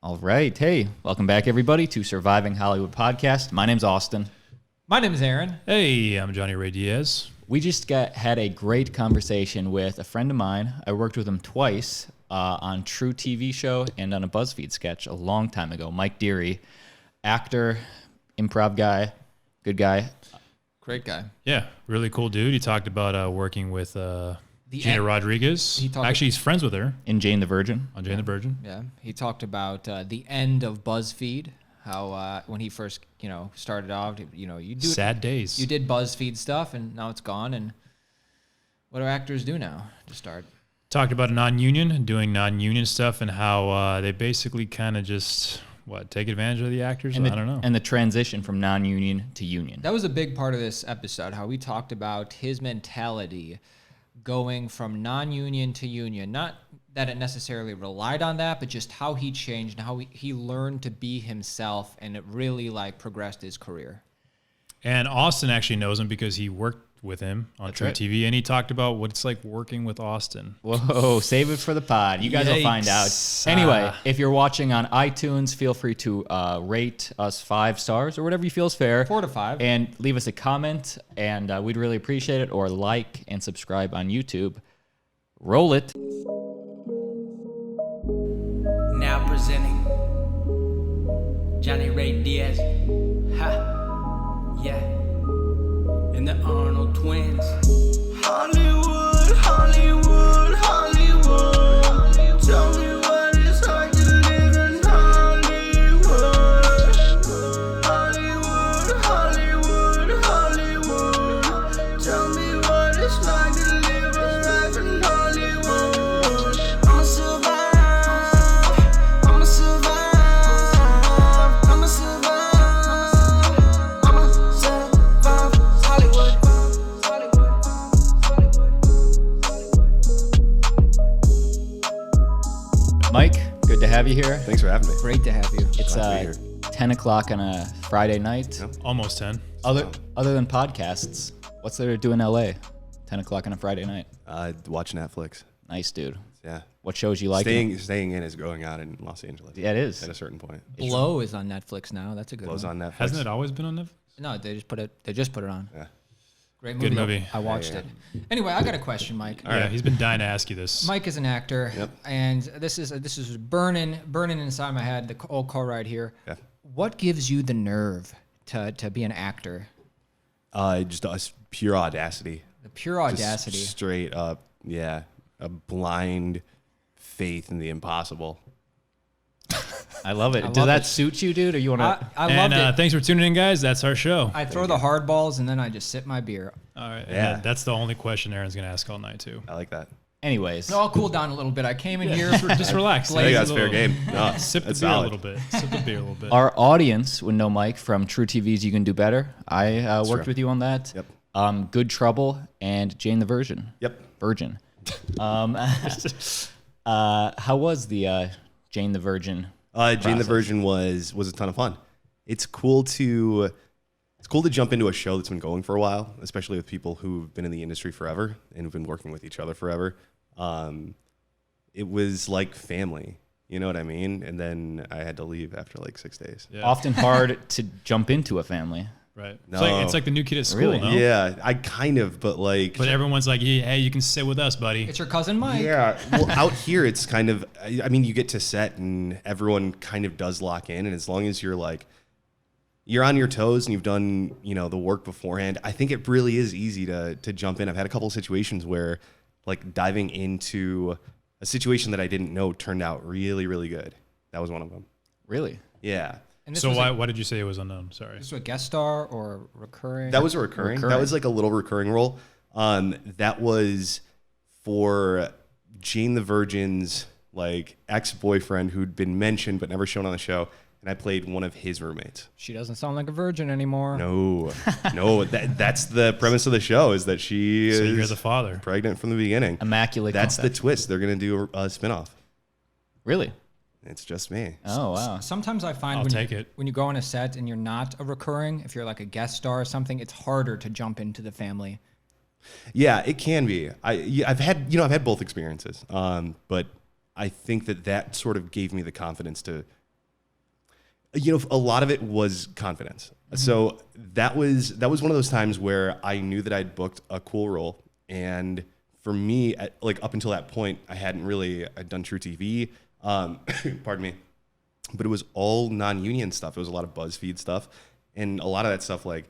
All right. Hey, welcome back, everybody, to Surviving Hollywood Podcast. My name's Austin. My name is Aaron. Hey, I'm Johnny Ray Diaz. We just had a great conversation with a friend of mine. I worked with him twice on True TV show and on a BuzzFeed sketch a long time ago. Mike Dearie, actor, improv guy, good guy. Great guy. Yeah, really cool dude. He talked about working with Gina Rodriguez. Actually, he's friends with her. In Jane the Virgin. On Jane the Virgin. Yeah. He talked about the end of BuzzFeed. How when he first, started off, you do sad days. You did BuzzFeed stuff, and now it's gone. And what do actors do now to start? Talked about doing non-union stuff, and how they basically kind of just take advantage of the actors. I don't know. And the transition from non-union to union. That was a big part of this episode. How we talked about his mentality going from non-union to union. Not that it necessarily relied on that, but just how he changed and how he learned to be himself, and it really progressed his career. And Austin actually knows him because he worked with him on True TV, and he talked about what it's like working with Austin. Whoa, save it for the pod. You guys will find out. Anyway, if you're watching on iTunes, feel free to rate us 5 stars or whatever you feel is fair. 4 to 5. And leave us a comment, and we'd really appreciate it. Or like and subscribe on YouTube. Roll it. Now presenting Johnny Ray Diaz. Ha. Yeah. And the Arnold twins. Hollywood, Hollywood, Hollywood. Tell me what it's like to live in Hollywood. Hollywood, Hollywood, Hollywood. Tell me what it's like to live a life in Hollywood. I'ma survive. I'ma survive. I'ma survive. I'ma survive. Hollywood. Mike, good to have you here. Thanks for having me. Great to have you. It's Glad to be here. 10 o'clock on a Friday night. Yep. Almost 10. Other than podcasts, what's there to do in LA? 10 o'clock on a Friday night. Watch Netflix. Nice, dude. Yeah. What shows you like? Staying in is going on in Los Angeles. Yeah, it is. At a certain point. Blow is on Netflix now. That's a good Blows one. on Netflix. Hasn't it always been on Netflix? No, they just put it on. Yeah. Great movie. Good movie. I watched it. Anyway, I got a question, Mike. Yeah, he's been dying to ask you this. Mike is an actor, Yep. and this is burning inside my head. The old car ride here. Yeah. What gives you the nerve to be an actor? Just pure audacity. The pure audacity. Just straight up, yeah. A blind faith in the impossible. I love it. I Does love that it. suit you, dude? Or you want to? I loved it. Thanks for tuning in, guys. That's our show. I throw the hard balls and then I just sip my beer. All right. Yeah. That's the only question Aaron's going to ask all night, too. I like that. Anyways, No, I'll cool down a little bit. I came in here for Just relax. I think that's a fair little- game. No, Sip the that's beer a solid. little bit. Sip the beer a little bit. our audience would know Mike from True TV's You Can Do Better. I worked true. with you on that. Yep. Good Trouble and Jane the Virgin. Yep. Virgin. How was the Jane the Virgin? Jane the process? Virgin was a ton of fun. It's cool to jump into a show that's been going for a while, especially with people who've been in the industry forever and who've been working with each other forever. It was like family, you know what I mean? And then I had to leave after like 6 days. Yeah. Often hard to jump into a family. Right. No. It's like the new kid at school, Really? no? Yeah, I kind of, but like. But everyone's like, hey, you can sit with us, buddy. It's your cousin Mike. Yeah, well, out here it's kind of. I mean, you get to set and everyone kind of does lock in, and as long as you're on your toes and you've done the work beforehand, I think it really is easy to jump in. I've had a couple of situations where diving into a situation that I didn't know turned out really, really good. That was one of them. Really? Yeah. And this So was why did you say it was unknown? Sorry. This was a guest star or recurring? That was a recurring. That was like a little recurring role. That was for Jane the Virgin's ex-boyfriend who'd been mentioned but never shown on the show, and I played one of his roommates. She doesn't sound like a virgin anymore. No, that's the premise of the show is that she So is you're the father. pregnant from the beginning. Immaculate That's the conception. twist. They're gonna do a spinoff. Really? It's just me. Oh, wow. Sometimes I find I'll take it. when you go on a set and you're not a recurring, if you're like a guest star or something, it's harder to jump into the family. Yeah, it can be. I've had both experiences, but I think that sort of gave me the confidence to A lot of it was confidence. So that was one of those times where I knew that I'd booked a cool role, and for me, like up until that point, I'd done True TV, pardon me, but it was all non-union stuff. It was a lot of BuzzFeed stuff, and a lot of that stuff like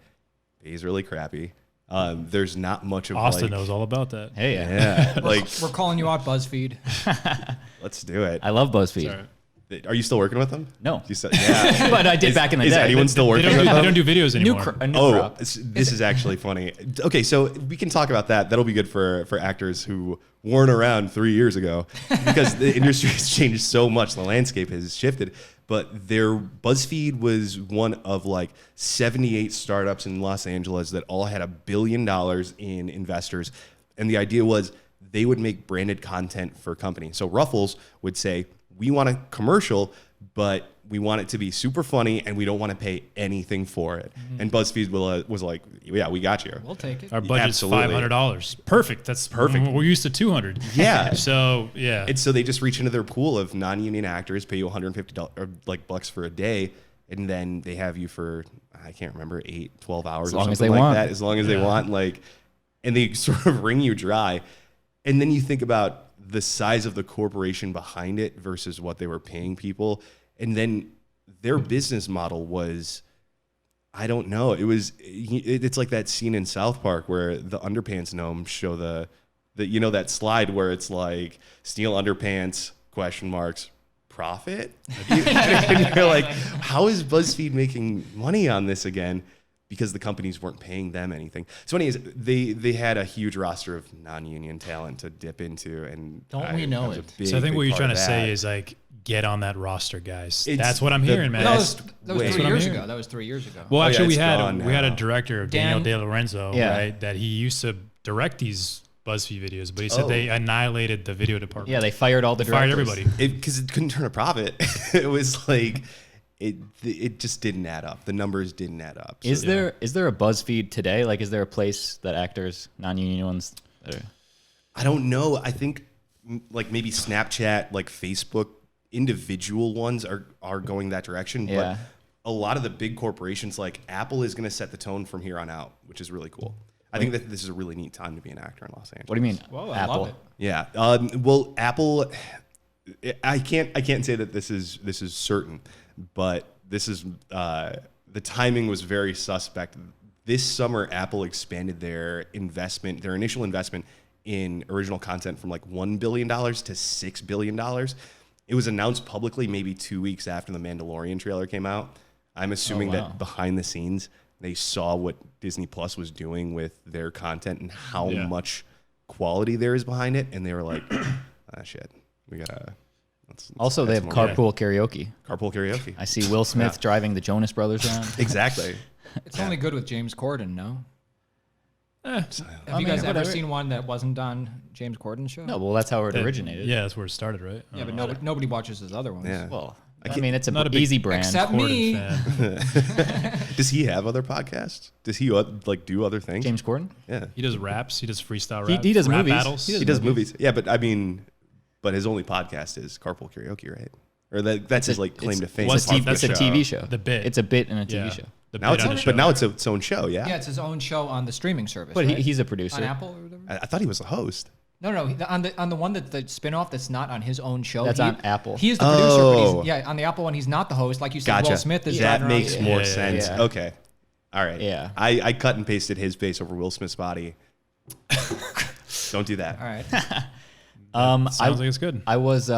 pays really crappy. There's not much of Austin knows all about that. Hey, yeah, like We're calling you out, BuzzFeed. let's do it. I love BuzzFeed. Sorry. Are you still working with them? No. Yeah. But I did back in the Is day. anyone still They working don't, with do, them? they don't do videos anymore. A new Oh, crop. this is actually funny. Okay, so we can talk about that. That'll be good for actors who weren't around 3 years ago, because the industry has changed so much. The landscape has shifted. But their BuzzFeed was one of like 78 startups in Los Angeles that all had $1 billion in investors. And the idea was they would make branded content for companies. So Ruffles would say, we want a commercial, but we want it to be super funny and we don't want to pay anything for it. And BuzzFeed was like, yeah, we got you. We'll take it. Our budget's Absolutely. $500. Perfect. That's Perfect. We're used to 200. Yeah. So yeah. And so they just reach into their pool of non-union actors, pay you $150 or like bucks for a day, and then they have you for, I can't remember, 8, 12 hours or something like that, as long as they want, like, and they sort of wring you dry. And then you think about the size of the corporation behind it versus what they were paying people. And then their business model was, I don't know. It's like that scene in South Park where the underpants gnomes show the that slide where it's like steel underpants, question marks, profit. And you're like, how is BuzzFeed making money on this again? Because the companies weren't paying them anything. So anyways, they had a huge roster of non-union talent to dip into, and Don't we know was a it? big, So I think big what you're part trying of to say that. is like, get on that roster, guys. It's That's what I'm the hearing, man. best That was way. 3 what I'm years hearing. ago. That was 3 years ago. Well, Oh, yeah, actually, it's we gone had a now. director, Dan- Daniel De Lorenzo, Yeah. right? That he used to direct these BuzzFeed videos, but he said they annihilated the video department. Yeah, they fired all the fired directors. everybody. Because it couldn't turn a profit. It was like it just didn't add up. The numbers didn't add up. So Is there a BuzzFeed today? Like, is there a place that actors, non-union ones, that are, I don't know. I think like maybe Snapchat, like Facebook, individual ones are going that direction. Yeah. But a lot of the big corporations, like Apple, is going to set the tone from here on out, which is really cool. I think that this is a really neat time to be an actor in Los Angeles. what do you mean? Whoa, I Apple. love it. Yeah. Well, Apple. I can't say that this is certain, but this is the timing was very suspect. This summer, Apple expanded their initial investment in original content from like $1 billion to $6 billion. It was announced publicly maybe 2 weeks after the Mandalorian trailer came out. I'm assuming wow. that behind the scenes, they saw what Disney Plus was doing with their content and how much quality there is behind it, and they were like, "Ah, shit, we gotta." Let's Also, they add have some more." carpool karaoke. Carpool karaoke. I see Will Smith driving the Jonas Brothers around. Exactly. It's only good with James Corden, no? Have I you mean, guys ever whatever. seen one that wasn't on James Corden's show? No, well, that's how it originated. Yeah, that's where it started, right? Yeah, but nobody watches his other ones. Yeah. Well, I mean, it's Not a an big- easy brand. Except Corden me. fan. Does he have other podcasts? Does he like do other things? James Corden? Yeah. He does raps. He does freestyle He- rap. he does rap movies. battles. He He does movies. Yeah, but I mean, but his only podcast is Carpool Karaoke, right? Or that's his like claim to fame. What's apart the- from It's a the TV show. show. The bit. It's a bit in a TV Yeah. show. The Now bit on the it's show. but now it's its own show. Yeah. Yeah, it's his own show on the streaming service. But right? he's a on producer. Apple or whatever. I thought he was a host. No, on the one that the spinoff that's not on his own show. That's on Apple. He is the producer, but Oh. he's, on the Apple one he's not the host. Like you said, Gotcha. Will Smith is that driving around- makes more Yeah, sense. yeah. Okay. All right. Yeah. I cut and pasted his face over Will Smith's body. Don't do that. All right. Sounds like it's good. I was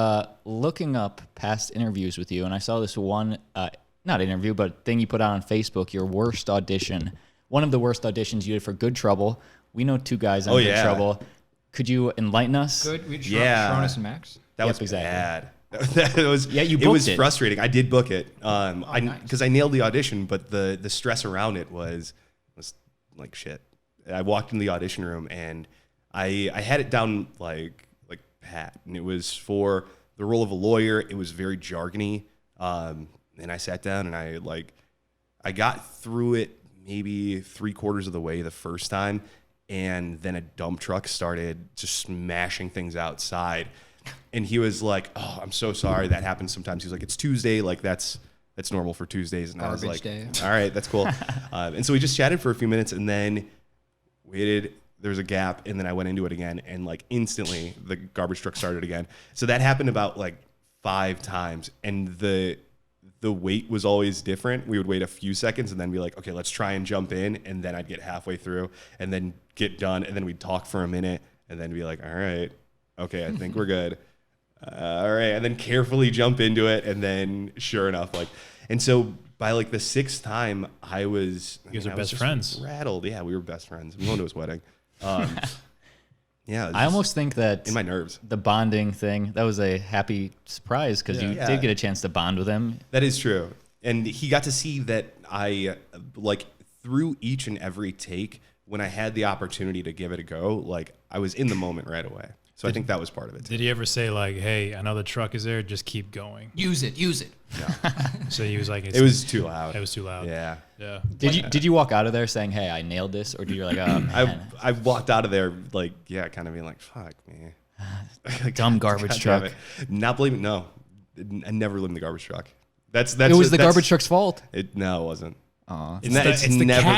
looking up past interviews with you, and I saw this one, not interview, but thing you put out on Facebook, your worst audition. One of the worst auditions you did for Good Trouble. We know two guys on Oh, Good yeah. Trouble. Could you enlighten us? Good. We Yeah. Sharonus and Max. That Yep, was exactly. bad. That was Yeah, you It was booked it. frustrating. I did book it. nice. Because I nailed the audition, but the stress around it was like shit. I walked in the audition room and I had it down like pat, and it was for the role of a lawyer. It was very jargony. And I sat down and I got through it maybe 3/4 of the way the first time, and then a dump truck started just smashing things outside. And he was like, "Oh, I'm so sorry. That happens sometimes." He was like, "It's Tuesday. Like that's that's normal for Tuesdays. And I was Garbage like, day. all right, that's cool. And so we just chatted for a few minutes and then waited. There was a gap, and then I went into it again, and like instantly the garbage truck started again. So that happened about like 5 times, and the wait was always different. We would wait a few seconds and then be like, okay, let's try and jump in, and then I'd get halfway through and then get done, and then we'd talk for a minute and then be like, all right, okay, I think we're good. All right, and then carefully jump into it, and then sure enough, like, and so by like the 6th time, you guys are best friends. Rattled, yeah, we were best friends. We went to his wedding. Yeah, I almost think that in my nerves. the bonding thing, that was a happy surprise because you did get a chance to bond with him. That is true. And he got to see that I, like, through each and every take, when I had the opportunity to give it a go, like, I was in the moment right away. So I think that was part of it, too. Did he ever say, like, hey, I know the truck is there, just keep going? Use it. No. So he was like, It was too loud. It was too loud. Yeah. Yeah. Did you walk out of there saying, hey, I nailed this? Or did you like, oh, man, I walked out of there, like, yeah, kind of being like, fuck, man. dumb garbage God truck. damn it. Not blaming, no. I never blamed the garbage truck. That's It was the garbage truck's fault. No, it wasn't. Aw. It's never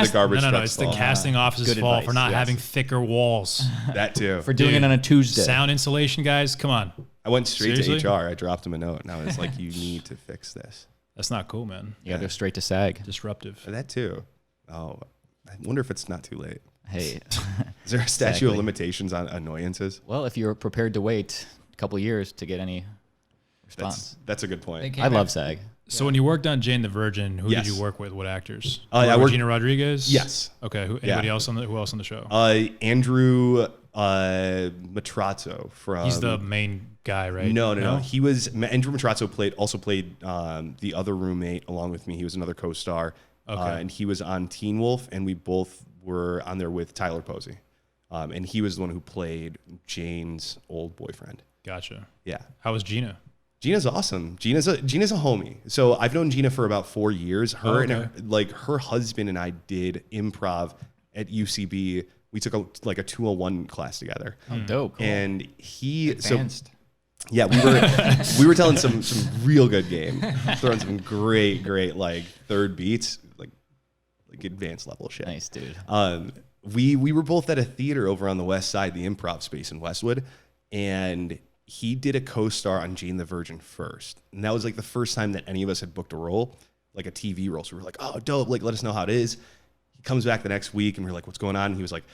the garbage truck's It's the fault. casting office's Good fault advice, for not yes. having thicker walls. That too. For doing it on a Tuesday. Sound insulation, guys, come on. I went straight Seriously? to HR. I dropped him a note, and I was like, you need to fix this. That's not cool, man. You gotta go straight to SAG. Disruptive. That too. Oh, I wonder if it's not too late. Hey. Is there a statute Exactly. of limitations on annoyances? Well, if you're prepared to wait a couple years to get any response. That's a good point. I love SAG. So when you worked on Jane the Virgin, who Yes. did you work with? What actors? I worked- Regina Rodriguez? Yes. Okay. Who else on the show? Andrew Matrazzo from. He's the main guy, right? No. He was Andrew Matrazzo also played the other roommate along with me. He was another co-star, and he was on Teen Wolf, and we both were on there with Tyler Posey, and he was the one who played Jane's old boyfriend. Gotcha. Yeah. How was Gina? Gina's awesome. Gina's a homie. So I've known Gina for about 4 years. Her okay. and her husband and I did improv at UCB. We took a 201 class together. Oh, dope. And he Advanced. yeah, we were telling some real good game, throwing some great like third beats, like advanced level shit. Nice, dude. We were both at a theater over on the west side, the Improv Space in Westwood, and he did a co-star on Jane the Virgin first. And that was like the first time that any of us had booked a role, like a TV role. So we were like, oh, dope. Like, let us know how it is. He comes back the next week and we're like, what's going on? And he was like,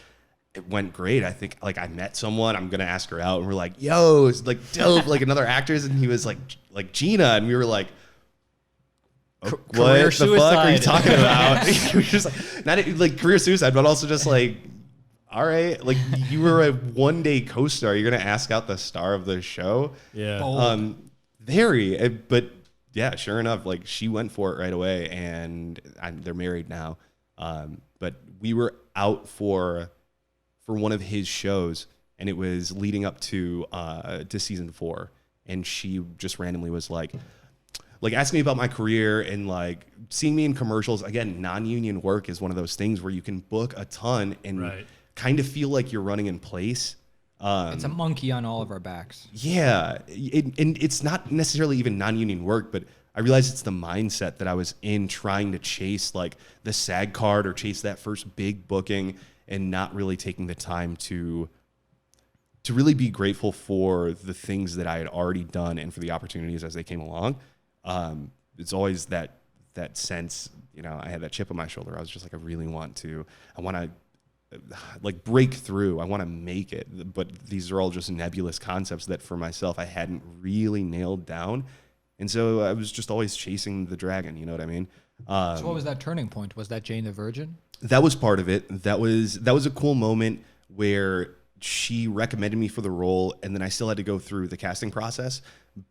it went great. I think like I met someone, I'm going to ask her out. And we're like, yo, it's like dope. Like another actress. And he was like Gina. And we were like, what career the suicide. fuck are you talking about? We were just like, not like career suicide, but also just like, all right, like you were a one-day co-star. You're gonna ask out the star of the show. Yeah. Dearie, but yeah, sure enough, like she went for it right away, and they're married now. But we were out for one of his shows, and it was leading up to season 4, and she just randomly was like asking me about my career and like seeing me in commercials. Again, non-union work is one of those things where you can book a ton and kind of feel like you're running in place. It's a monkey on all of our backs. Yeah. And it's not necessarily even non-union work, but I realized it's the mindset that I was in, trying to chase like the SAG card or chase that first big booking and not really taking the time to really be grateful for the things that I had already done and for the opportunities as they came along. It's always that sense, I had that chip on my shoulder. I was just like, I want to like break through. I want to make it. But these are all just nebulous concepts that for myself, I hadn't really nailed down. And so I was just always chasing the dragon. You know what I mean? So what was that turning point? Was that Jane the Virgin? That was part of it. That was a cool moment where she recommended me for the role, and then I still had to go through the casting process,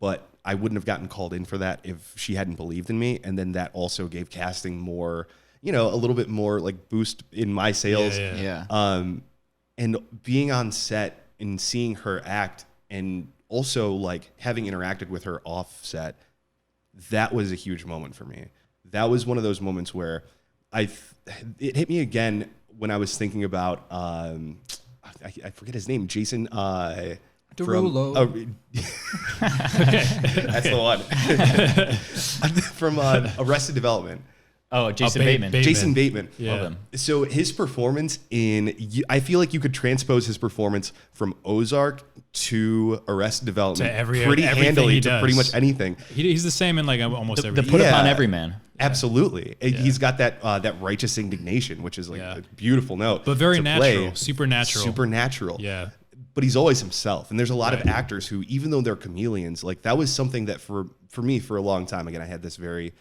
but I wouldn't have gotten called in for that if she hadn't believed in me. And then that also gave casting more, a little bit more like boost in my sales. Yeah. And being on set and seeing her act, and also like having interacted with her off set, that was a huge moment for me. That was one of those moments where it hit me again when I was thinking about, I forget his name, Jason. Derulo. That's the one. From Arrested Development. Oh, Jason Bateman. Bateman. Jason Bateman. Yeah. Love him. So his performance I feel like you could transpose his performance from Ozark to Arrested Development To pretty everything handily he to does. pretty much anything. He's the same in like almost every. The put Yeah. upon every man. Absolutely. He's got that righteous indignation, which is like Yeah. a beautiful note. But very to natural, play. supernatural. Supernatural. Yeah. But he's always himself. And there's a lot of Right. actors who, even though they're chameleons, like that was something that for me for a long time, again, I had this very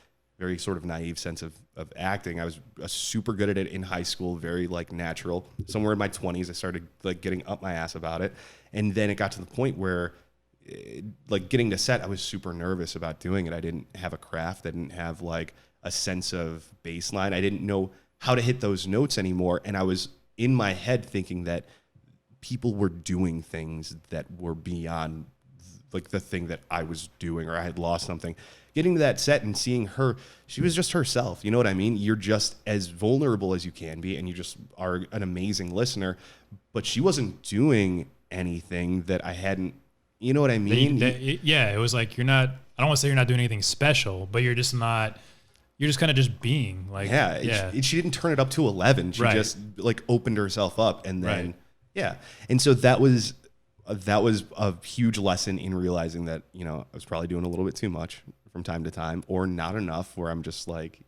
sort of naive sense of acting. I was super good at it in high school, very like natural. Somewhere in my 20s, I started like getting up my ass about it. And then it got to the point where like getting to set, I was super nervous about doing it. I didn't have a craft. I didn't have like a sense of baseline. I didn't know how to hit those notes anymore. And I was in my head thinking that people were doing things that were beyond like the thing that I was doing, or I had lost something. Getting to that set and seeing her, she was just herself. You know what I mean? You're just as vulnerable as you can be, and you just are an amazing listener. But she wasn't doing anything that I hadn't, you know what I mean? Yeah, it was like you're not. I don't want to say you're not doing anything special, but you're just not. You're just kind of just being like. Yeah. She didn't turn it up to 11. She Right. just like opened herself up, and then Right. yeah. And so that was a huge lesson in realizing that, you know, I was probably doing a little bit too much from time to time, or not enough, where I'm just like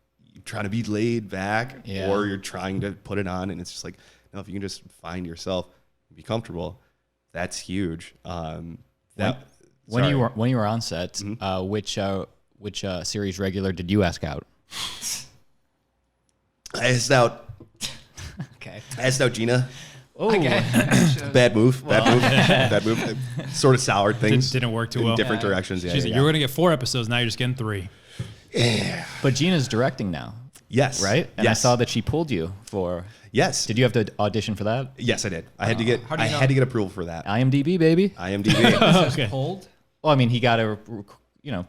trying to be laid back, Yeah. or you're trying to put it on, and it's just like, no, if you can just find yourself, be comfortable, that's huge. When you were on set, which series regular did you ask out? I asked out Okay. Gina. Oh, Bad move. Bad move. Sort of soured things. Didn't work too in well. different directions. Yeah, She's like, yeah. you're going to get 4 episodes. Now you're just getting 3. but Gina's directing now, Yes. right? And yes. I saw that she pulled you for. Yes. Did you have to audition for that? Yes, I did. I had to get. How do you know? had to get approval for that. IMDb, baby. IMDb. Okay. Pulled. Well, I mean, he got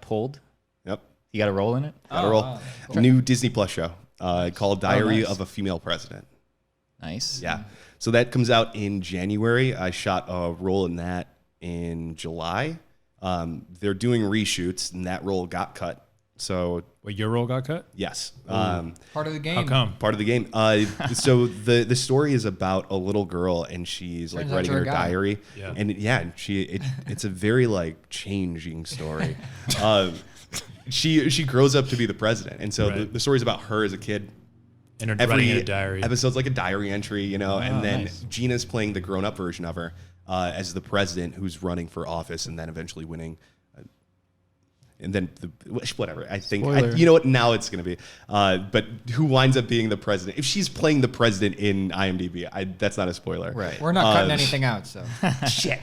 pulled. Yep. He got a role in it. Got a roll. New Disney Plus show called Diary nice. of a Female President. Nice. Yeah. So that comes out in January. I shot a role in that in July. They're doing reshoots, and that role got cut. So Wait, your role got cut? yes. Part of the game. How come? Part of the game. So the story is about a little girl, and she's like Turns out writing you're her a guy. diary. Yeah. And it's a very like changing story. She grows up to be the president, and so Right. the story's about her as a kid. And her writing in a diary. episode's like a diary entry, you know, and then nice. Gina's playing the grown-up version of her as the president who's running for office and then eventually winning. And then whatever. I think Spoiler. you know what now it's going to be. But who winds up being the president? If she's playing the president in IMDb, that's not a spoiler. Right. We're not cutting anything out, so. Shit.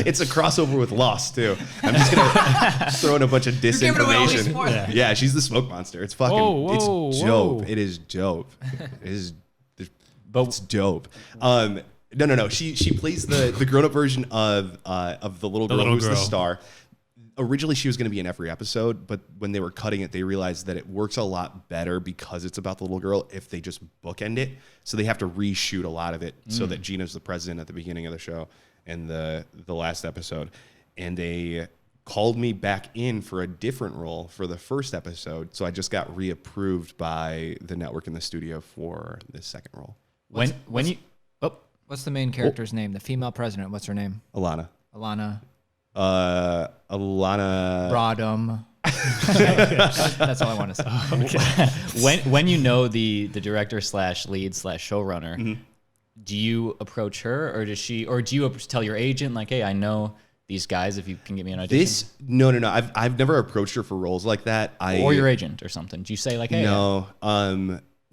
It's a crossover with Lost too. I'm just gonna throw in a bunch of giving away all these disinformation. spoilers. Yeah, she's the smoke monster. It's fucking. Whoa, it's whoa, dope. whoa. It is dope. It is. But It's dope. No. She plays the grown up version of the little girl little who's the girl. star. Originally, she was going to be in every episode, but when they were cutting it, they realized that it works a lot better because it's about the little girl if they just bookend it. So they have to reshoot a lot of it so that Gina's the president at the beginning of the show and the last episode. And they called me back in for a different role for the first episode. So I just got reapproved by the network in the studio for the second role. when you What's the main character's name? The female president. What's her name? Alana. Alana Rodham. That's all I want to say. when you know the director / lead / showrunner, do you approach her, or do you tell your agent like, hey, I know these guys, if you can get me an audition? No. I've never approached her for roles like that. Or your agent or something. Do you say like, hey?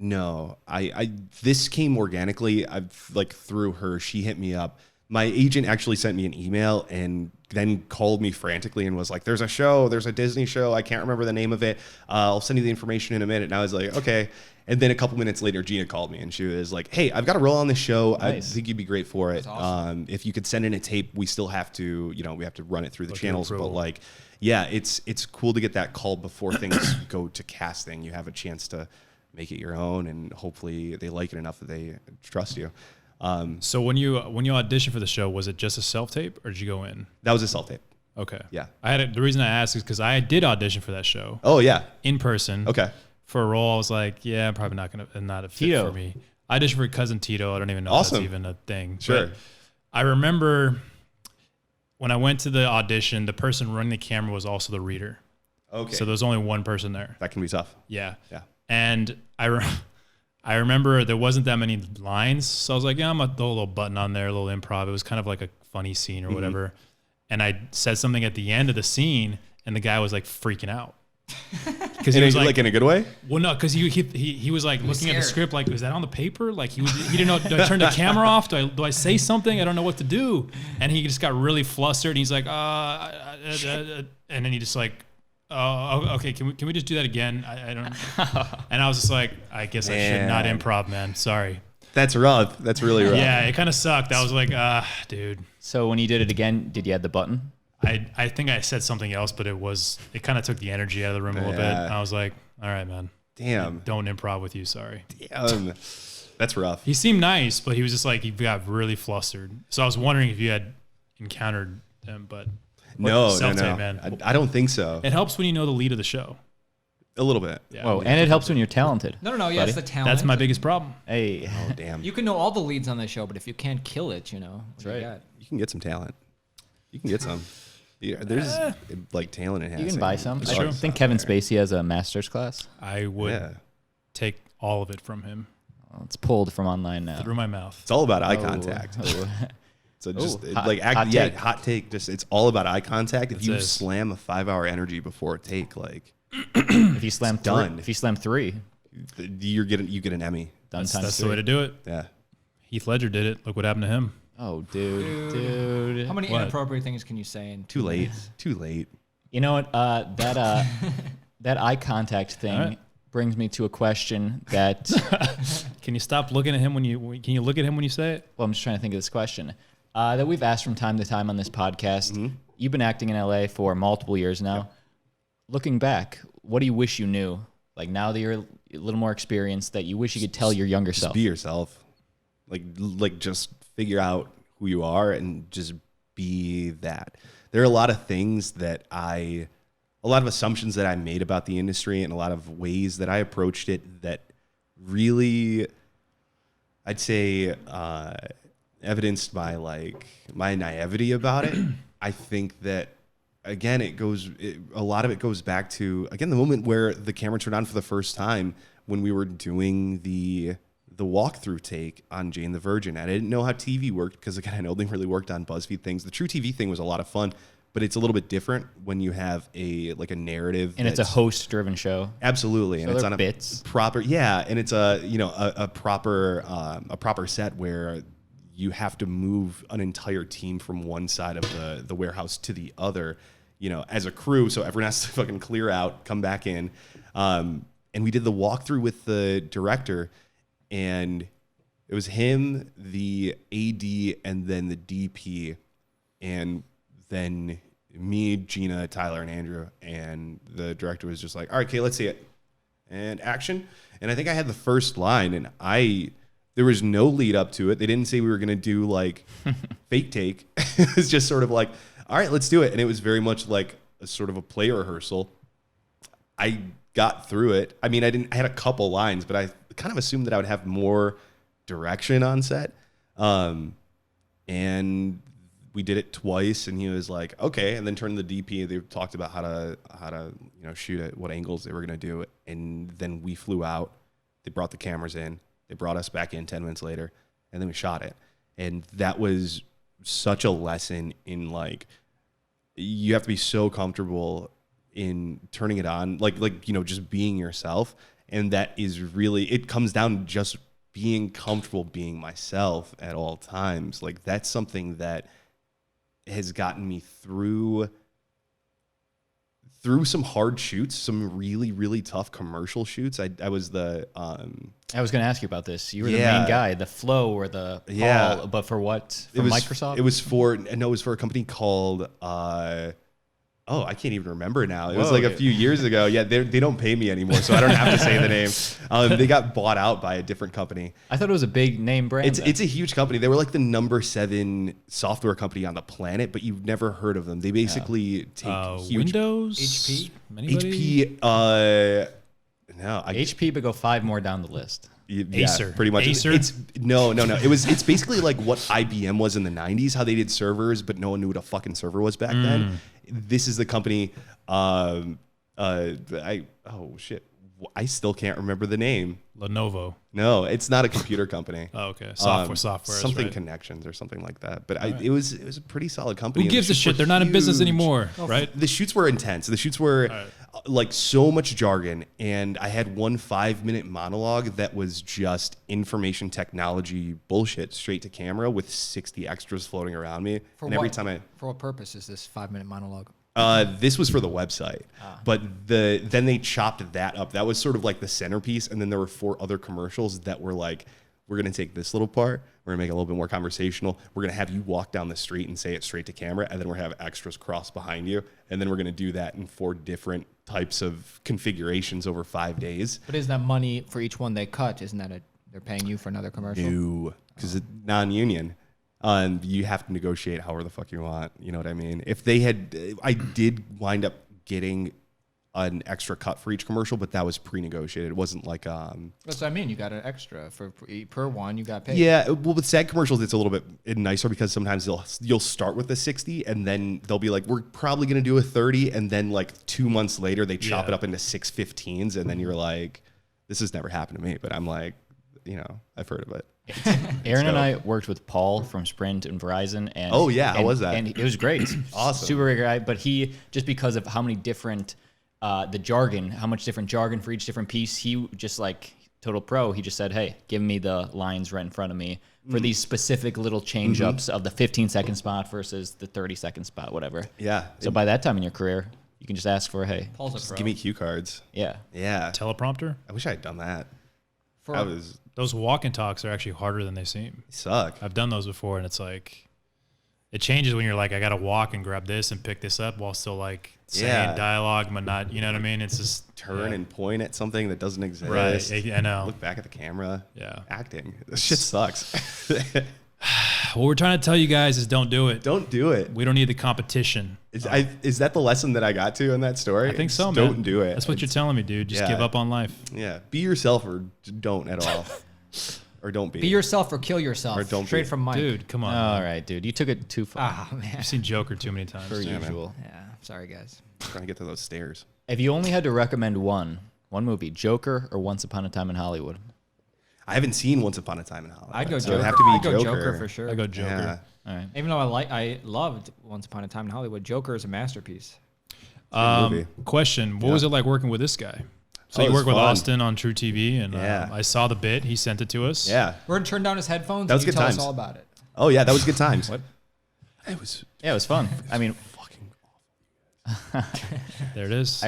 No. I this came organically. I've like through her. She hit me up. My agent actually sent me an email and then called me frantically and was like, there's a Disney show. I can't remember the name of it. I'll send you the information in a minute. And I was like, okay. And then a couple minutes later, Gina called me and she was like, hey, I've got a role on this show. Nice. I think you'd be great for it. That's awesome. If you could send in a tape, we still have to, we have to run it through the Look at channels. But approval. like, yeah, it's cool to get that call before things go to casting. You have a chance to make it your own and hopefully they like it enough that they trust you. So when you auditioned for the show, was it just a self tape or did you go in? That was a self tape. Okay. Yeah. The reason I asked is because I did audition for that show. Oh yeah. In person. Okay. For a role, I was like, yeah, I'm probably not a fit Tito. for me. I auditioned for Cousin Tito. I don't even know Awesome. if that's even a thing. Sure. But I remember when I went to the audition, the person running the camera was also the reader. Okay. So there was only one person there. That can be tough. Yeah. Yeah. And I remember there wasn't that many lines. So I was like, yeah, I'm going to throw a little button on there, a little improv. It was kind of like a funny scene or whatever. And I said something at the end of the scene and the guy was like freaking out. Because he was like in a good way. well, no, because he was like looking at the scared. script, like, is that on the paper? Like he didn't know. Do I turn the camera off? Do I say something? I don't know what to do. And he just got really flustered. And he's like, and then he just like, oh, okay, can we just do that again? I don't. And I was just like, I guess I should not Man. improv, man. Sorry. That's rough. That's really rough. Yeah, it kind of sucked. I was like, dude. So when you did it again, did you add the button? I think I said something else, but it kind of took the energy out of the room a little bit. Yeah. And I was like, all right, man. Damn. Don't improv with you. Sorry. That's rough. He seemed nice, but he was just like, he got really flustered. So I was wondering if you had encountered him, but No, self-tape, man. I don't think so. It helps when you know the lead of the show. A little bit. Yeah. Whoa, and it helps when you're talented. No. Yeah, it's the talent. That's my biggest problem. Hey, Oh damn. You can know all the leads on the show, but if you can't kill it, that's right. You can get some talent. You can get some. Yeah, there's like talent enhancing. you can buy some. It's I true. think Kevin Spacey has a master's class. I would Yeah. take all of it from him Well, it's pulled from online now. through my mouth. It's all about eye Oh, contact. oh. So just Ooh, hot- like hot take. hot take. Just it's all about eye contact. If That's you it. slam a 5-hour energy before a take, like If you slam done. if you slam 3, you get an Emmy. done That's times the way 3. to do it. Yeah. Heath Ledger did it. Look what happened to him. Oh, dude. How many What? inappropriate things can you say in Too late. Too late. You know what? That eye contact thing All right. brings me to a question that. Can you stop looking at him when you look at him when you say it? Well, I'm just trying to think of this question that we've asked from time to time on this podcast. You've been acting in LA for multiple years now. Looking back, what do you wish you knew? Like now that you're a little more experienced, that you wish you could tell your younger Just self. be yourself. Like just figure out who you are and just be that. There are a lot of things that a lot of assumptions that I made about the industry and a lot of ways that I approached it that really, I'd say, evidenced by like my naivety about it. I think that again, a lot of it goes back to again the moment where the camera turned on for the first time when we were doing the walkthrough take on Jane the Virgin. And I didn't know how TV worked because again, I only really worked on BuzzFeed things. The True TV thing was a lot of fun, but it's a little bit different when you have a narrative and it's a host-driven show. Absolutely, So and it's they're on bits. a proper and it's a proper set where you have to move an entire team from one side of the warehouse to the other, as a crew. So everyone has to fucking clear out, come back in, and we did the walkthrough with the director, and it was him, the AD, and then the DP, and then me, Gina, Tyler, and Andrew, and the director was just like, all right, okay, let's see it. And action. And I think I had the first line, and there was no lead up to it. They didn't say we were going to do like fake take. It was just sort of like, all right, let's do it. And it was very much like a sort of a play rehearsal. I got through it. I mean, I had a couple lines, but I kind of assumed that I would have more direction on set. And we did it twice, and he was like, okay, and then turned to the DP. They talked about how to shoot it, what angles they were going to do. And then we flew out. They brought the cameras in. They brought us back in 10 minutes later, and then we shot it. And that was such a lesson in like, you have to be so comfortable in turning it on, just being yourself. And that is really, it comes down to just being comfortable being myself at all times. Like that's something that has gotten me through some hard shoots, some really, really tough commercial shoots. I was the I was going to ask you about this. You were the main guy, the Flo or the Paul, but for what? For Microsoft? It was for a company called Oh, I can't even remember now. It was like a few years ago. Yeah, they don't pay me anymore, so I don't have to say the name. They got bought out by a different company. I thought it was a big name brand. It's a huge company. They were like the number 7 software company on the planet, but you've never heard of them. They basically take huge Windows, HP? Anybody? HP. No, HP, but go 5 more down the list. Yeah, Acer. pretty much. Acer? It's no. It's basically like what IBM was in the 90s, how they did servers, but no one knew what a fucking server was back then. This is the company. Oh shit, I still can't remember the name. Lenovo. No, it's not a computer company. Oh, okay. Software. Something right. Connections or something like that. But it was a pretty solid company. Who and gives the a shoots shit? were They're not in business huge. anymore, right? The shoots were intense. The shoots were like so much jargon, and I had one 5-minute monologue that was just information technology bullshit straight to camera with 60 extras floating around me. For what purpose is this 5-minute monologue? This was for the website, but then they chopped that up. That was sort of like the centerpiece, and then there were 4 other commercials that were like, we're going to take this little part, we're going to make it a little bit more conversational, we're going to have you walk down the street and say it straight to camera, and then we're going to have extras cross behind you, and then we're going to do that in 4 different types of configurations over 5 days. But isn't that money for each one they cut? Isn't that they're paying you for another commercial? No, because it's non-union. And you have to negotiate however the fuck you want. You know what I mean? If they had, I did wind up getting an extra cut for each commercial, but that was pre-negotiated. It wasn't like That's what I mean. You got an extra per one. You got paid. Yeah, well, with SAG commercials, it's a little bit nicer because sometimes you'll start with a 60, and then they'll be like, we're probably gonna do a 30, and then like 2 months later they chop it up into 615s, and then you're like, this has never happened to me, but I'm like, I've heard of it. Aaron and I worked with Paul from Sprint and Verizon, and how was that? And it was great. Awesome. Super great guy. But he, just because of how many different the jargon, how much different jargon for each different piece, he just like total pro. He just said, "Hey, give me the lines right in front of me for these specific little change ups of the 15-second spot versus the 30-second spot, whatever." Yeah. So by that time in your career, you can just ask for, "Hey, Paul's a Just pro. give me cue cards. yeah." Yeah. Teleprompter. I wish I had done that. For- Those walk and talks are actually harder than they seem. Suck. I've done those before, and it's like, it changes when you're like, I got to walk and grab this and pick this up while still like saying dialogue, but not, you know what I mean? It's just Turn and point at something that doesn't exist. Right. I know. Look back at the camera. Yeah. Acting. This shit sucks. What we're trying to tell you guys is don't do it. Don't do it. We don't need the competition. Is that the lesson that I got to in that story? I think so, Just man. Don't do it. That's what you're telling me, dude. Just Yeah. give up on life. Yeah. Be yourself or don't at all. Or don't be. Be yourself or kill yourself. Or don't Straight be. from Mike. Dude, come on. All right, dude. You took it too far. Oh man. I've seen Joker too many times. per Yeah, man. usual. Yeah. Sorry, guys. Trying to get to those stairs. If you only had to recommend one movie, Joker or Once Upon a Time in Hollywood? I haven't seen Once Upon a Time in Hollywood. I'd go so Joker. it'd have to be I'd go Joker. for sure. I go Joker. Yeah. All right. Even though I loved Once Upon a Time in Hollywood, Joker is a masterpiece. movie. Question: What was it like working with this guy? So Oh, you it was work with fun. Austin on True TV, and Yeah. I saw the bit. He sent it to us. Yeah. We're gonna turn down his headphones. That was and you good tell times. us all about it. Oh yeah, that was good times. What? It was Yeah, it was fun. I mean, fucking. There it is.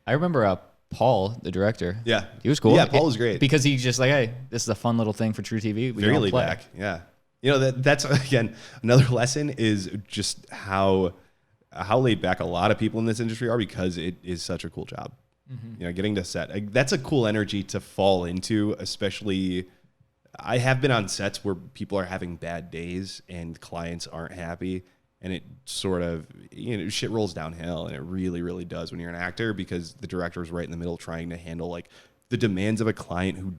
I remember Paul, the director. Yeah. He was cool. Yeah, Paul was great. Because he's just like, hey, this is a fun little thing for True TV. We Very don't laid play. back. Yeah. That's again another lesson is just how laid back a lot of people in this industry are because it is such a cool job. Getting to set, that's a cool energy to fall into, especially I have been on sets where people are having bad days and clients aren't happy, and it sort of, shit rolls downhill, and it really, really does when you're an actor because the director is right in the middle trying to handle like the demands of a client who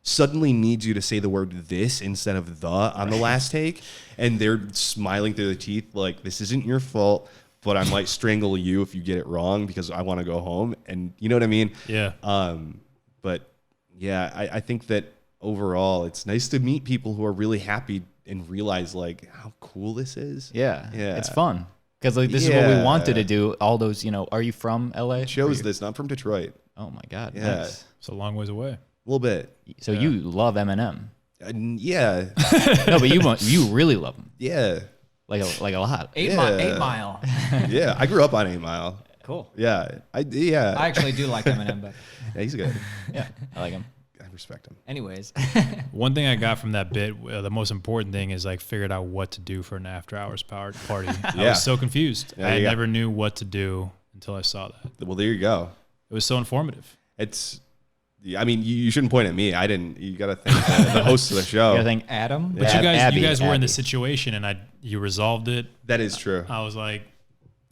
suddenly needs you to say the word this instead of the on the last take, and they're smiling through the teeth like, this isn't your fault, but I might strangle you if you get it wrong because I want to go home. And you know what I mean? Yeah. But yeah, I think that overall it's nice to meet people who are really happy and realize like how cool this is. Yeah. Yeah. It's fun. Because like, this is what we Yeah. wanted to do. All those, are you from LA? Shows this, not from Detroit. Oh my God. Yeah. Nice. It's a long ways away. A little bit. So you love Eminem. Yeah. No, but you really love him. Yeah. Like a lot. 8 Yeah. Mile. Yeah. I grew up on 8 Mile. Cool. Yeah. I actually do like Eminem, but Yeah, he's good. Yeah. I like him. respect him. Anyways, One thing I got from that bit, the most important thing is like figured out what to do for an after hours party. I Yeah. was so confused. Yeah, I yeah. never knew what to do until I saw that. Well, there you go. It was so informative. It's, I mean, you shouldn't point at me. I didn't. You got to thank the host of the show. I think Adam. But Abby, you guys were in the Abby. situation, and you resolved it. That is true. I was like,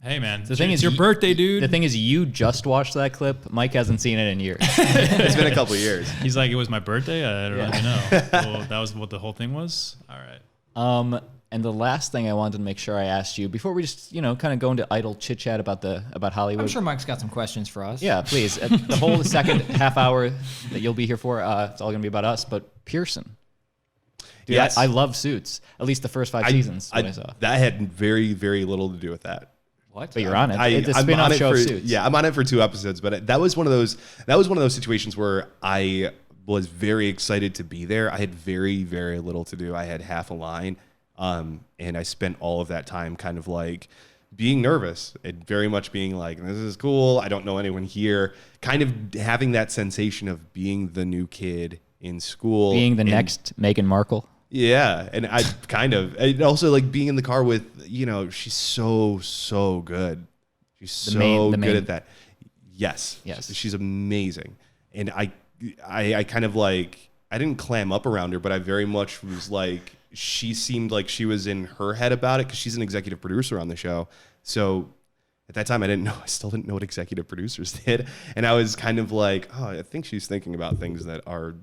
"Hey, man, The thing it's is, your birthday, dude." The thing is, you just watched that clip. Mike hasn't seen it in years. It's been a couple of years. He's like, "It was my birthday." I don't really know. Well, that was what the whole thing was. All right. And the last thing I wanted to make sure I asked you before we just, kind of go into idle chit chat about Hollywood. I'm sure Mike's got some questions for us. Yeah, please. The whole second half hour that you'll be here for, it's all going to be about us. But Pearson. Dude, Yes. I love Suits. At least the first 5 seasons that I saw. That had very, very little to do with that. What? But you're on it. It's a I'm spin-off on it show for, of Suits. Yeah, I'm on it for 2 episodes, but that was one of those situations where I was very excited to be there. I had very, very little to do. I had half a line, and I spent all of that time kind of like being nervous and very much being like, this is cool. I don't know anyone here. Kind of having that sensation of being the new kid in school. Being the and- next Meghan Markle. Yeah, and I and also like being in the car with, she's so good. She's so the main- good at that. Yes. Yes. She's amazing. And I kind of like, I didn't clam up around her, but I very much was like, she seemed like she was in her head about it because she's an executive producer on the show. So at that time, I still didn't know what executive producers did. And I was kind of like, oh, I think she's thinking about things that are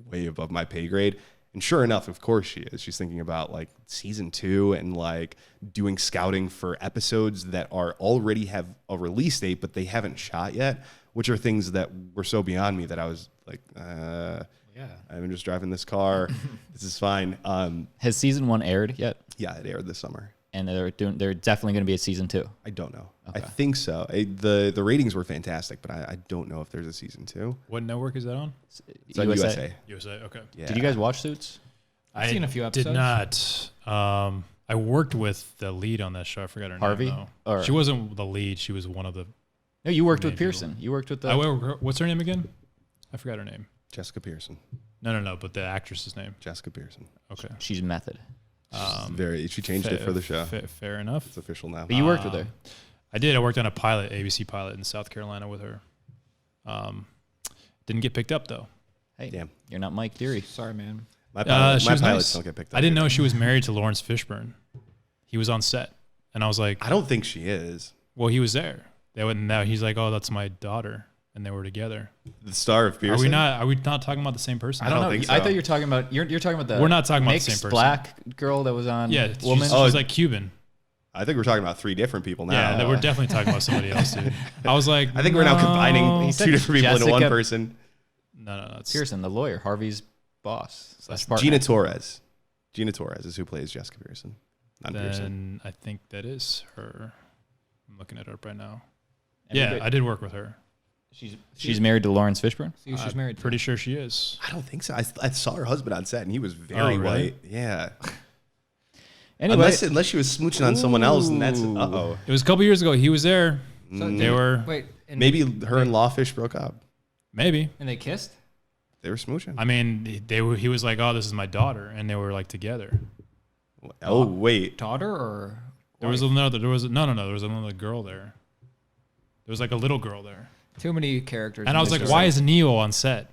way above my pay grade. And sure enough, of course she is. She's thinking about like season 2 and like doing scouting for episodes that already have a release date, but they haven't shot yet, which are things that were so beyond me that I was like, I'm just driving this car. This is fine. Has season 1 aired yet? Yeah, it aired this summer. And they're definitely going to be a season 2. I don't know. Okay. I think so. The ratings were fantastic, but I don't know if there's a season 2. What network is that on? It's on USA. USA. Okay. Yeah. Did you guys watch Suits? I've seen a few episodes. Did not. I worked with the lead on that show. I forgot her Harvey? name. Or- She wasn't the lead. She was one of the. No, you worked with Maybe. Pearson. You worked with the. What's her name again? I forgot her name. Jessica Pearson. No. But the actress's name. Jessica Pearson. Okay. She's method. She changed it for the show. Fair enough. It's official now. But you worked with her. I did. I worked on a pilot, ABC pilot in South Carolina with her. Didn't get picked up though. Hey, Damn. you're not Mike Dearie. Sorry, man. My She pilots was nice. don't get picked up. I didn't either. know she was married to Lawrence Fishburne. He was on set, and I was like, I don't think she is. "Well, he was there." They went now. He's like, "Oh, that's my daughter," and they were together. The star of Pearson. Are we not talking about the same person? I don't think so. I thought you were talking about. You're talking about the. We're not talking about the mixed same person. black girl that was on. Yeah, Woman. she's like Cuban. I think we're talking about 3 different people now. Yeah, we're definitely talking about somebody else, dude. I was like, I think we're now combining He 2 said different people into one Jessica- person. No, it's Pearson, the lawyer, Harvey's boss / partner. Gina Torres. Gina Torres is who plays Jessica Pearson. Not Pearson. Then I think that is her. I'm looking it up right now. Everybody- Yeah, I did work with her. She's married to Lawrence Fishburne. See who she's married to. Pretty sure she is. I don't think so. I saw her husband on set, and he was very Oh, really? white. Yeah. Anyway, Unless she was smooching on someone else, and that's uh-oh. It was a couple years ago. He was there. So They were Wait. And Maybe her and Lawfish broke up. maybe. And they kissed? They were smooching. I mean, they were. He was like, "Oh, this is my daughter," and they were like together. Oh, wait. Daughter or? There was another. There was another girl there. There was like a little girl there, Too many characters. and I was like, "Why is Neo on set?"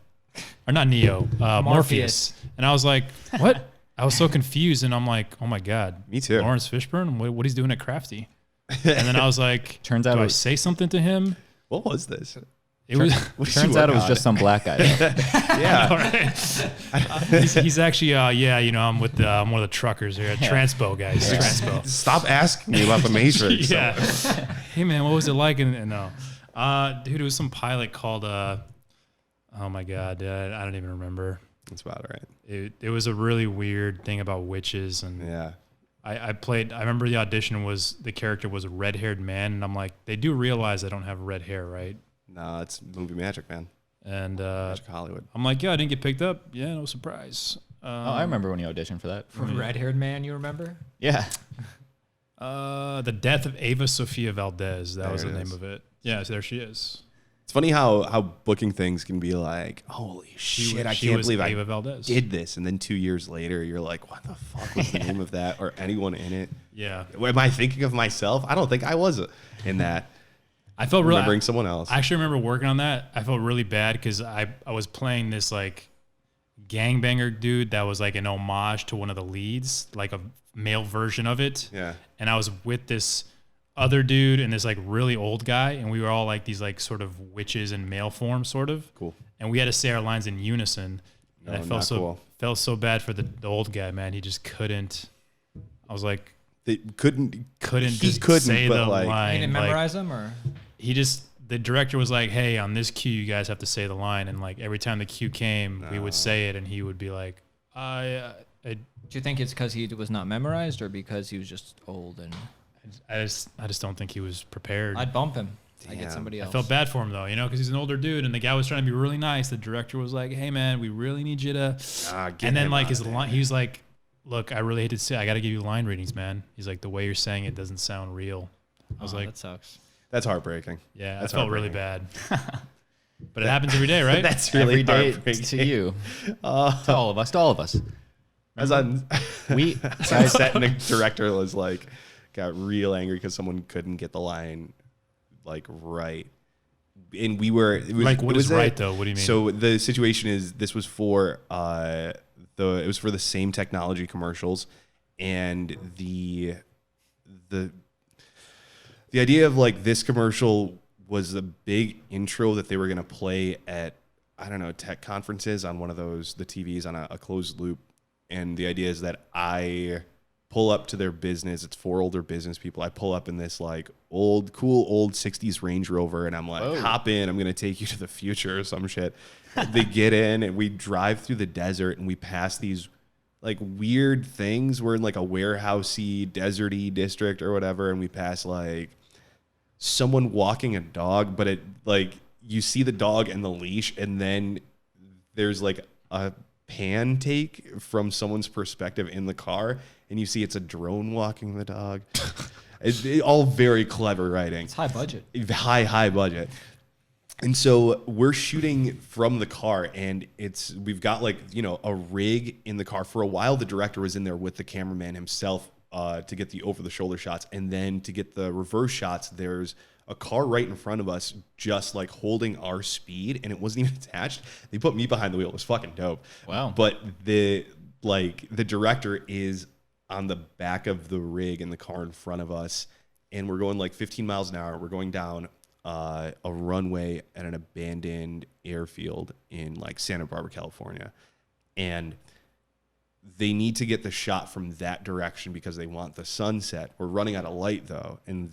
Or not Neo, Morpheus. And I was like, "What?" I was so confused, and I'm like, "Oh my god, Me too. Lawrence Fishburne, what he's doing at Crafty?" And then I was like, Turns out do it I was- say something to him? What was this? It was. What did you turns out it work was on? just some black guy. Yeah. He's actually, I'm with I'm one of the truckers here, Transpo guys. Transpo. Stop asking me about the Matrix. Yeah. Hey man, what was it like? And no, dude, it was some pilot called. Oh my god, I don't even remember. That's about right. It was a really weird thing about witches, and Yeah. I remember the audition was the character was a red-haired man, and I'm like, they do realize I don't have red hair, right? No, it's movie magic, man. And Magic Hollywood. I'm like, yeah, I didn't get picked up. Yeah, no surprise. Oh, I remember when you auditioned for that. From red-haired man, you remember? Yeah. The Death of Ava Sofia Valdez. That was the There it name is. of it. Yeah, so there she is. It's funny how booking things can be like, holy shit, I can't believe I Valdez. did this. And then 2 years later, you're like, what the fuck was the name of that or anyone in it? Yeah. Am I thinking of myself? I don't think I was in that. I felt really remembering someone else. I actually remember working on that. I felt really bad because I was playing this like gangbanger dude that was like an homage to one of the leads, like a male version of it. Yeah. And I was with this other dude and this like really old guy, and we were all like these like sort of witches in male form, sort of. Cool. And we had to say our lines in unison. And I felt so bad for the old guy, man. He just couldn't. I was like, they couldn't say the line. He didn't memorize them, or the director was like, hey, on this cue you guys have to say the line, and like every time the cue came, we would say it, and he would be like, do you think it's because he was not memorized, or because he was just old? And I just don't think he was prepared. I'd bump him. Damn. I get somebody else. I felt bad for him though, because he's an older dude, and the guy was trying to be really nice. The director was like, hey man, we really need you to, and then like his line, he was like, look, I really hate to say, I got to give you line readings, man. He's like, the way you're saying it doesn't sound real. I was like, that sucks. That's heartbreaking. Yeah, that's I felt really bad. But it happens every day, right? That's really Every day heartbreaking. to you, to all of us, to all of us. As on, We I sat and the director was like, got real angry because someone couldn't get the line like right. And we were like, what is right though? What do you mean? So the situation is, this was for it was for the same technology commercials, and the idea of like this commercial was the big intro that they were going to play at, I don't know, tech conferences on one of those, the TVs on a closed loop. And the idea is that I pull up to their business. It's 4 older business people. I pull up in this like cool old 60s Range Rover, and I'm like, Whoa. hop in. I'm going to take you to the future or some shit. They get in and we drive through the desert, and we pass these like weird things. We're in like a warehousey, deserty district or whatever. And we pass like someone walking a dog, but it like, you see the dog and the leash, and then there's like a pan take from someone's perspective in the car, and you see it's a drone walking the dog. It's all very clever writing. It's high budget. High budget. And so we're shooting from the car, and we've got like, a rig in the car. For a while, the director was in there with the cameraman himself to get the over-the-shoulder shots. And then to get the reverse shots, there's a car right in front of us just like holding our speed, and it wasn't even attached. They put me behind the wheel. It was fucking dope. Wow. But the director is on the back of the rig in the car in front of us, and we're going like 15 miles an hour. We're going down a runway at an abandoned airfield in like Santa Barbara, California. And they need to get the shot from that direction because they want the sunset. We're running out of light though. And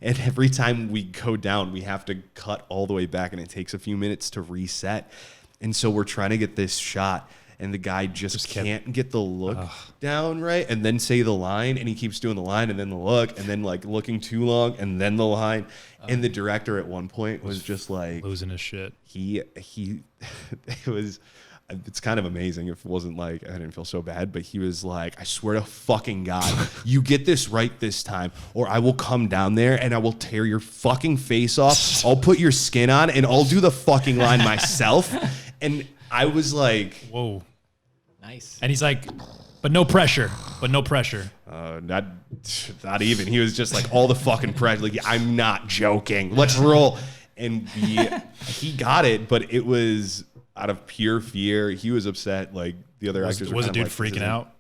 every time we go down, we have to cut all the way back, and it takes a few minutes to reset. And so we're trying to get this shot, and the guy just can't get the look down right, and then say the line, and he keeps doing the line and then the look, and then like looking too long and then the line. And the director at one point was just like losing his shit. It's kind of amazing. If it wasn't like, I didn't feel so bad, but he was like, I swear to fucking God, you get this right this time, or I will come down there and I will tear your fucking face off. I'll put your skin on and I'll do the fucking line myself. And I was like, whoa. Nice. And he's like, but no pressure. Not even. He was just like, all the fucking pressure. Like, I'm not joking. Let's roll. And he got it, but it was out of pure fear. He was upset. Like the other actors was were the dude like, freaking out?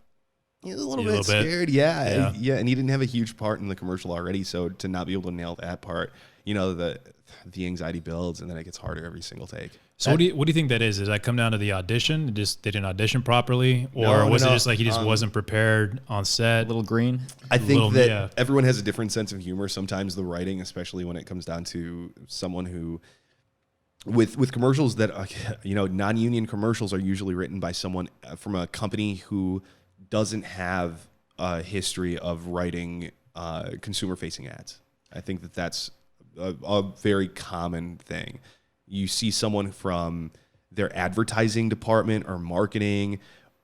He was a little bit scared. Yeah. And he didn't have a huge part in the commercial already. So to not be able to nail that part, the anxiety builds, and then it gets harder every single take. So what do you think that is? Does that come down to the audition? Just they didn't audition properly, or was it just like he just wasn't prepared on set? A little green. I think that everyone has a different sense of humor. Sometimes the writing, especially when it comes down to someone who, with commercials that non-union commercials are usually written by someone from a company who doesn't have a history of writing consumer-facing ads. I think that that's a very common thing. You see someone from their advertising department or marketing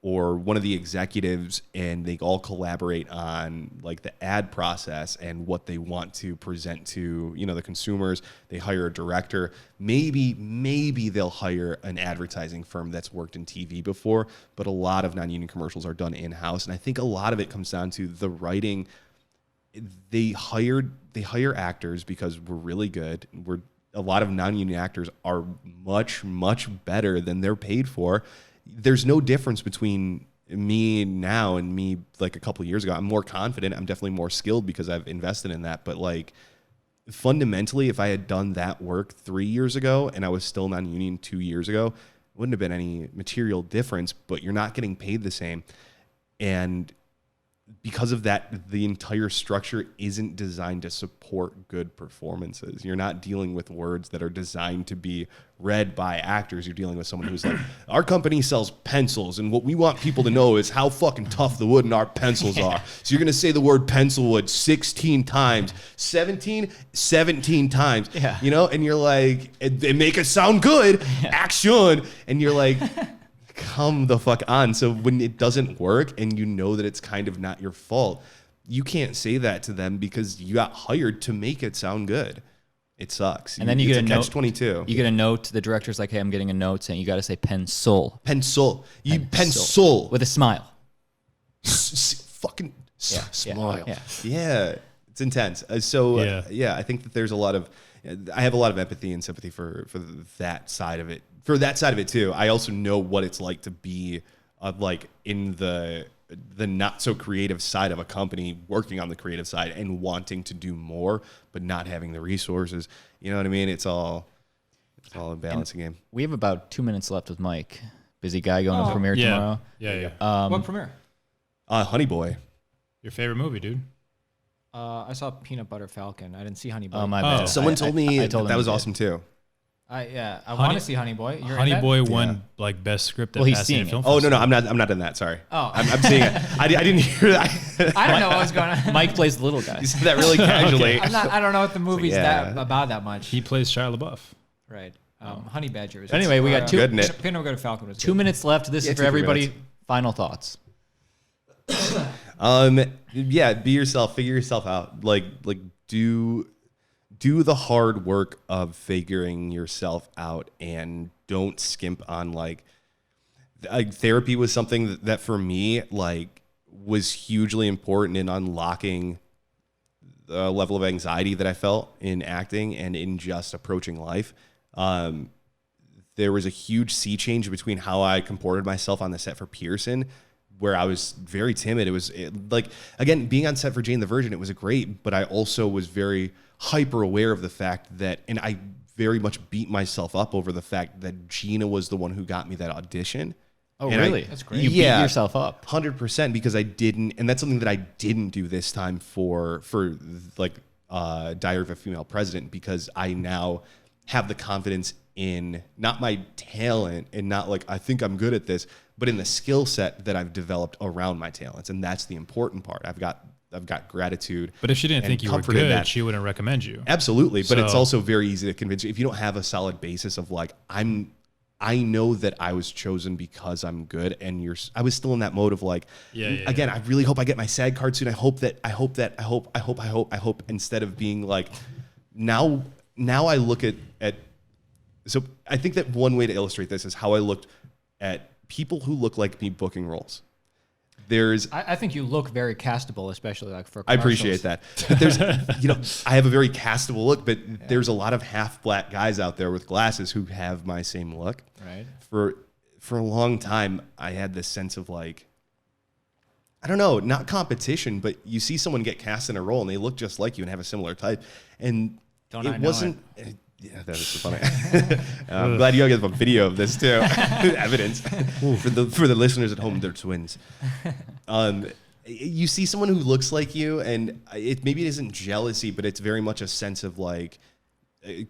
or one of the executives, and they all collaborate on like the ad process and what they want to present to, you know, the consumers. They hire a director. Maybe they'll hire an advertising firm that's worked in TV before, but a lot of non-union commercials are done in-house. And I think a lot of it comes down to the writing. They hire actors because we're really good. A lot of non-union actors are much better than they're paid for. There's no difference between me now and me like a couple of years ago. I'm more confident. I'm definitely more skilled because I've invested in that. But like fundamentally, if I had done that work 3 years ago and I was still non-union 2 years ago, it wouldn't have been any material difference, but you're not getting paid the same. And because of that, the entire structure isn't designed to support good performances. You're not dealing with words that are designed to be read by actors. You're dealing with someone who's like, our company sells pencils, and what we want people to know is how fucking tough the wood in our pencils are. So you're going to say the word pencil wood 16 times, 17 times, you know, and you're like, and make it sound good, action, and you're like, come the fuck on. So when it doesn't work and you know that it's kind of not your fault, you can't say that to them because you got hired to make it sound good. It sucks. And then you get a note. Catch-22. You get a note. The director's like, "Hey, I'm getting a note saying you got to say pencil." Pencil. Pencil with a smile. Fucking smile. Yeah. Yeah. It's intense. I think that there's a lot of. I have a lot of empathy and sympathy for that side of it. For that side of it too. I also know what it's like to be like in the not so creative side of a company, working on the creative side and wanting to do more, but not having the resources. You know what I mean? It's all a balancing game. We have about 2 minutes left with Mike. Busy guy going to premiere tomorrow. Yeah. What premiere? Honey Boy. Your favorite movie, dude? I saw Peanut Butter Falcon. I didn't see Honey Boy. Oh, my bad. Someone told me I told that him was you did. awesome too. I want to see Honey Boy. You're Honey in that? Boy won like best script at Well, he's Pasadena seeing Film it. Oh Festival. no, I'm not in that. Sorry. Oh. I'm seeing it. I didn't hear that. I don't know what was going on. Mike plays the little guy. You said that really casually. I don't know what the movie's yeah. about that much. He plays Shia LaBeouf. Right. Honey Badger. Was Anyway, we got two- Good, Nick. Peanut Butter Falcon was 2 good. minutes left. This Yeah, is for 2 everybody. minutes. Final thoughts. Yeah, be yourself, figure yourself out. Like do the hard work of figuring yourself out, and don't skimp on like therapy was something that for me like was hugely important in unlocking the level of anxiety that I felt in acting and in just approaching life. There was a huge sea change between how I comported myself on the set for Pearson, where I was very timid. Like, again, being on set for Jane the Virgin, it was great, but I also was very hyper aware of the fact that, and I very much beat myself up over the fact that Gina was the one who got me that audition. Oh, And really? That's great. You beat yourself up. 100%, because I didn't, and that's something that I didn't do this time for like Diary of a Female President, because I now have the confidence in not my talent and not like I think I'm good at this, but in the skill set that I've developed around my talents, and that's the important part. I've got gratitude. But if she didn't and think you were comfort in good, that. she wouldn't recommend you. Absolutely, but it's So- also very easy to convince you if you don't have a solid basis of like I know that I was chosen because I'm good, and I was still in that mode of like, again, I really hope I get my SAG card soon. I hope, instead of being like, now I look at, so I think that one way to illustrate this is how I looked at people who look like me booking roles. I think you look very castable, especially like for I commercials. appreciate that. But there's, I have a very castable look, but there's a lot of half black guys out there with glasses who have my same look. Right. For a long time, I had this sense of like, I don't know, not competition, but you see someone get cast in a role and they look just like you and have a similar type. And Don't I it know wasn't, yeah, that is so funny. I'm glad you guys have a video of this too. Evidence. For the listeners at home, they're twins. You see someone who looks like you, and maybe it isn't jealousy, but it's very much a sense of like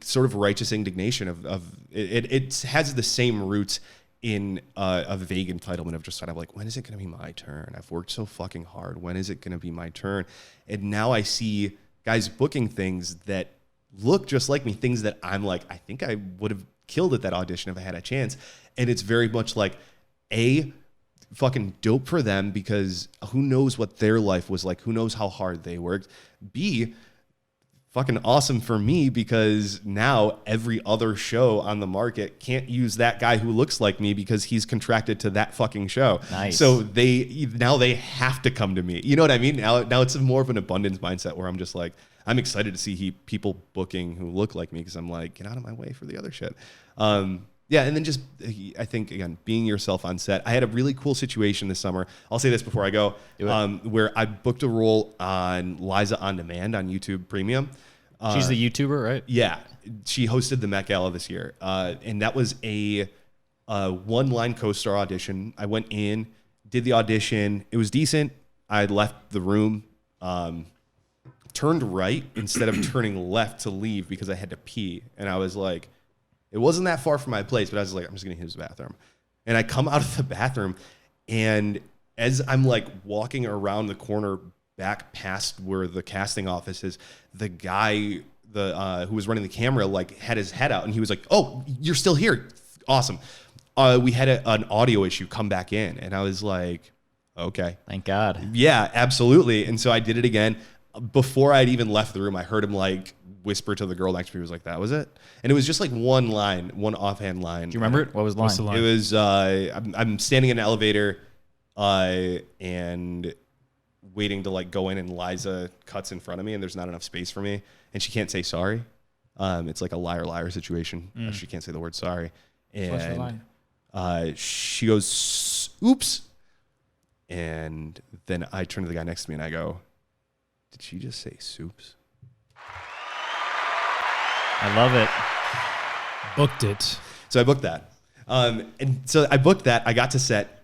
sort of righteous indignation of it has the same roots in a vague entitlement of just kind of like, when is it going to be my turn? I've worked so fucking hard. When is it going to be my turn? And now I see guys booking things that look just like me, things that I'm like, I think I would have killed at that audition if I had a chance. And it's very much like, fucking dope for them because who knows what their life was like? Who knows how hard they worked? B, fucking awesome for me because now every other show on the market can't use that guy who looks like me because he's contracted to that fucking show. Nice. So they have to come to me. You know what I mean? Now it's more of an abundance mindset where I'm just like, I'm excited to see people booking who look like me because I'm like, get out of my way for the other shit. Yeah, and then just, I think, again, being yourself on set. I had a really cool situation this summer. I'll say this before I go, where I booked a role on Liza On Demand on YouTube Premium. She's the YouTuber, right? Yeah, she hosted the Met Gala this year, and that was a one-line co-star audition. I went in, did the audition. It was decent. I left the room, turned right instead of turning left to leave because I had to pee, and I was like, it wasn't that far from my place, but I was like, I'm just going to use the bathroom. And I come out of the bathroom, and as I'm like walking around the corner back past where the casting office is, the guy who was running the camera like had his head out, and he was like, oh, you're still here. Awesome. We had an audio issue come back in, and I was like, okay. Thank God. Yeah, absolutely. And so I did it again. Before I'd even left the room, I heard him like whisper to the girl next to me. He was like, that was it? And it was just like one line, one offhand line. Do you remember it? What was the line? What's the line? It was, I'm standing in an elevator and waiting to like go in, and Liza cuts in front of me and there's not enough space for me. And she can't say sorry. It's like a liar situation. She can't say the word sorry. And What's the line? she goes, oops. And then I turn to the guy next to me and I go, did she just say soups? I love it. Booked it. So I booked that. And so I booked that. I got to set.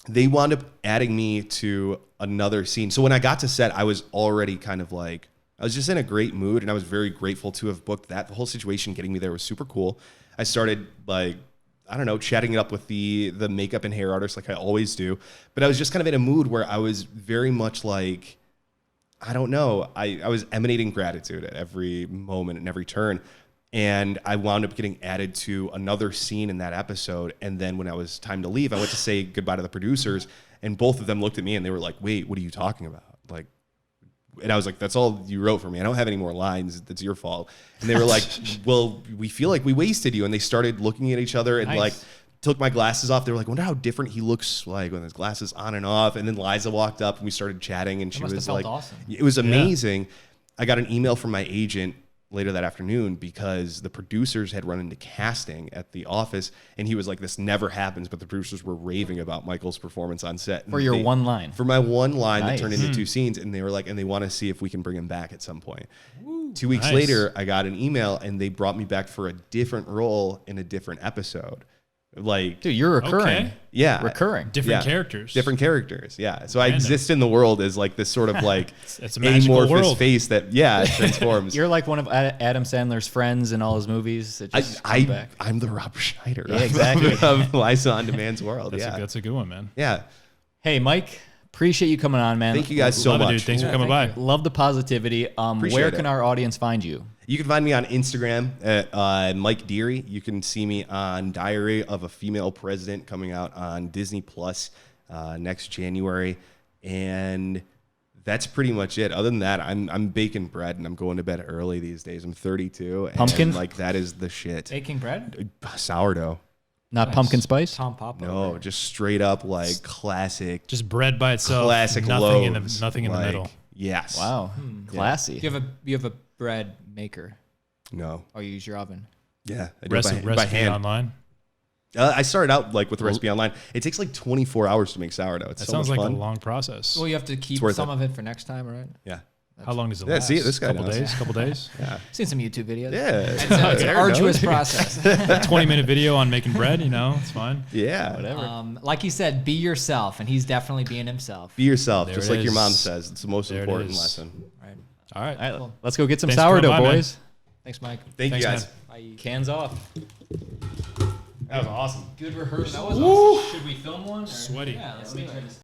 They wound up adding me to another scene. So when I got to set, I was already kind of like, I was just in a great mood, and I was very grateful to have booked that. The whole situation getting me there was super cool. I started like, I don't know, chatting it up with the makeup and hair artist like I always do. But I was just kind of in a mood where I was very much like, I don't know. I was emanating gratitude at every moment and every turn. And I wound up getting added to another scene in that episode. And then when I was time to leave, I went to say goodbye to the producers, and both of them looked at me and they were like, wait, what are you talking about? Like, and I was like, that's all you wrote for me. I don't have any more lines. That's your fault. And they were like, well, we feel like we wasted you. And they started looking at each other and like took my glasses off. They were like, wonder how different he looks like with his glasses on and off. And then Liza walked up and we started chatting, and she was like, awesome. It was amazing. I got an email from my agent later that afternoon because the producers had run into casting at the office, and he was like, this never happens, but the producers were raving about Michael's performance on set. For your one line. For my one line Nice. that turned into two scenes, and they were like, and they want to see if we can bring him back at some point. 2 weeks Nice. later, I got an email, and they brought me back for a different role in a different episode. Like, Dude, you're recurring. Okay. yeah. Recurring. Different Yeah. characters. Different characters, yeah. So I Random. exist in the world as like this sort of like It's a magical amorphous world. face that, transforms. You're like one of Adam Sandler's friends in all his movies. That just come back. I'm the Rob Schneider Yeah, exactly. of Liza On Demand's world. That's a good one, man. Yeah. Hey, Mike, appreciate you coming on, man. Thank you guys so Love it, much. dude. Thanks for Yeah, coming thank by. Love the positivity. Appreciate Where it. can our audience find you? You can find me on Instagram at Mike Dearie. You can see me on Diary of a Female President coming out on Disney Plus next January. And that's pretty much it. Other than that, I'm baking bread and I'm going to bed early these days. I'm 32. And Pumpkin? like that is the shit. Baking bread? Sourdough. Not Nice. pumpkin spice? Tom Papa. No, just straight up like classic. Just bread by itself. Classic nothing in loaves. nothing in the Like, middle. Yes. Wow. Classy. You have a bread maker, No. or you use your oven? Yeah. I do it Recipe by hand. online. I started out like with the recipe online. It takes like 24 hours to make sourdough. It's That so sounds much like fun. a long process. Well, you have to keep worth some it. of it for next time, right? Yeah. How long does it Yeah, last? see, this guy couple knows. days. Couple days. Yeah. Seen some YouTube videos. Yeah. It's an arduous process. 20-minute video on making bread. It's fine. Yeah. Whatever. Like he said, be yourself, and he's definitely being himself. Be yourself, There just it like your mom is. says. It's the most There it important is. lesson. Right. All right. All right, let's go get some Thanks for coming sourdough, by, man. boys. Thanks, Mike. Thank Thanks, you guys. man. Bye. Cans off. That was awesome. Good rehearsal. That was awesome. Should we film one? Sweaty. Yeah, let's do it.